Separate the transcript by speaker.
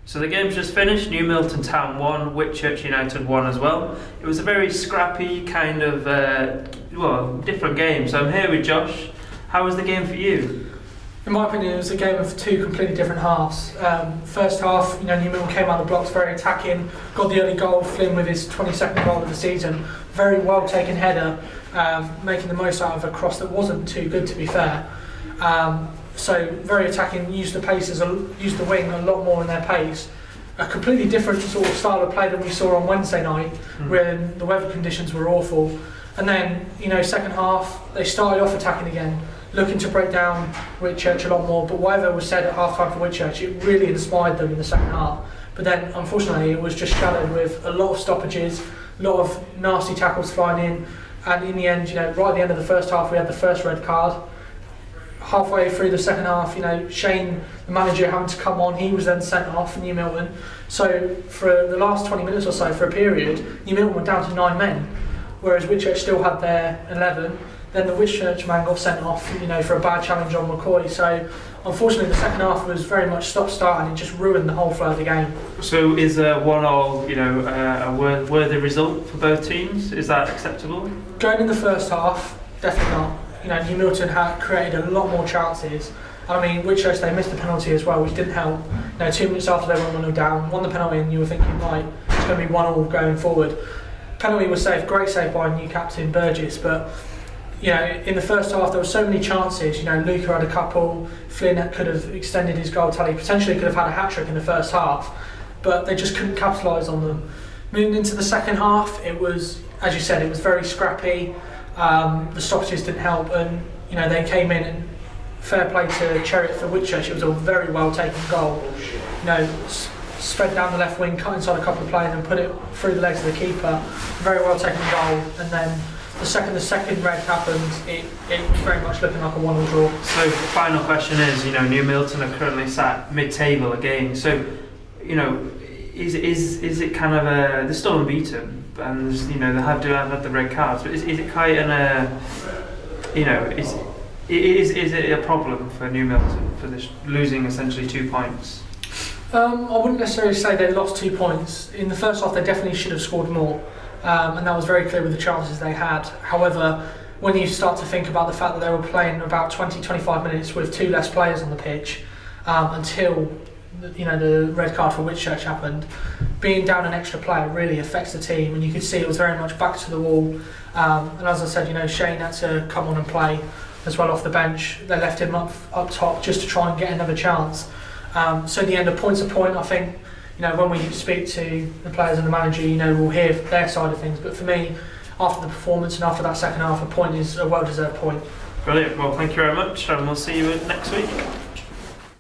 Speaker 1: So the game's just finished. New Milton Town won, Whitchurch United won as well. It was a very scrappy kind of, different game. So I'm here with Josh. How was the game for you?
Speaker 2: In my opinion, it was a game of two completely different halves. First half, New Milton came out of the blocks very attacking, got the early goal, Flynn with his 22nd goal of the season. Very well taken header, making the most out of a cross that wasn't too good, to be fair. So very attacking, used the wing a lot more in their pace. A completely different sort of style of play than we saw on Wednesday night, when the weather conditions were awful. And then, second half, they started off attacking again, looking to break down Whitchurch a lot more. But whatever was said at half-time for Whitchurch, it really inspired them in the second half. But then, unfortunately, it was just shadowed with a lot of stoppages, a lot of nasty tackles flying in. And in the end, right at the end of the first half, we had the first red card. Halfway through the second half, Shane, the manager, having to come on, he was then sent off for New Milton. So for the last 20 minutes or so, for a period, New Milton were down to 9 men, whereas Whitchurch still had their 11. Then the Whitchurch man got sent off, for a bad challenge on McCoy. So unfortunately, the second half was very much stop-start, and it just ruined the whole flow of the game.
Speaker 1: So is a 1-1, a worthy result for both teams? Is that acceptable?
Speaker 2: Going in the first half, definitely not. New Milton had created a lot more chances. I mean, Whitchurch, they missed the penalty as well, which didn't help. 2 minutes after they went 1-0 down, won the penalty, and you were thinking, right, it's going to be 1-1 going forward. Penalty was saved, great save by new captain Burgess, but in the first half there were so many chances. Luca had a couple, Flynn could have extended his goal tally, potentially could have had a hat-trick in the first half, but they just couldn't capitalise on them. Moving into the second half, it was, as you said, it was very scrappy. The stoppages didn't help, and they came in, and fair play to Cheriot for Whitchurch. It was a very well taken goal. Spread down the left wing, cut inside a couple of players, and put it through the legs of the keeper. Very well taken goal. And then the second red happened, it was very much looking like a 1-1 draw.
Speaker 1: So the final question is, New Milton are currently sat mid-table again. So, is it kind of they're still unbeaten, and they have had the red cards, but is it quite is it a problem for New Milton for this losing essentially 2 points?
Speaker 2: I wouldn't necessarily say they lost 2 points. In the first half, they definitely should have scored more, and that was very clear with the chances they had. However, when you start to think about the fact that they were playing about 20-25 minutes with 2 less players on the pitch until the red card for Whitchurch happened, being down an extra player really affects the team, and you could see it was very much back to the wall. And as I said, Shane had to come on and play as well off the bench. They left him up top just to try and get another chance. So in the end, a point's a point. I think when we speak to the players and the manager, we'll hear their side of things. But for me, after the performance and after that second half, a point is a well-deserved point.
Speaker 1: Brilliant. Well, thank you very much, and we'll see you next week.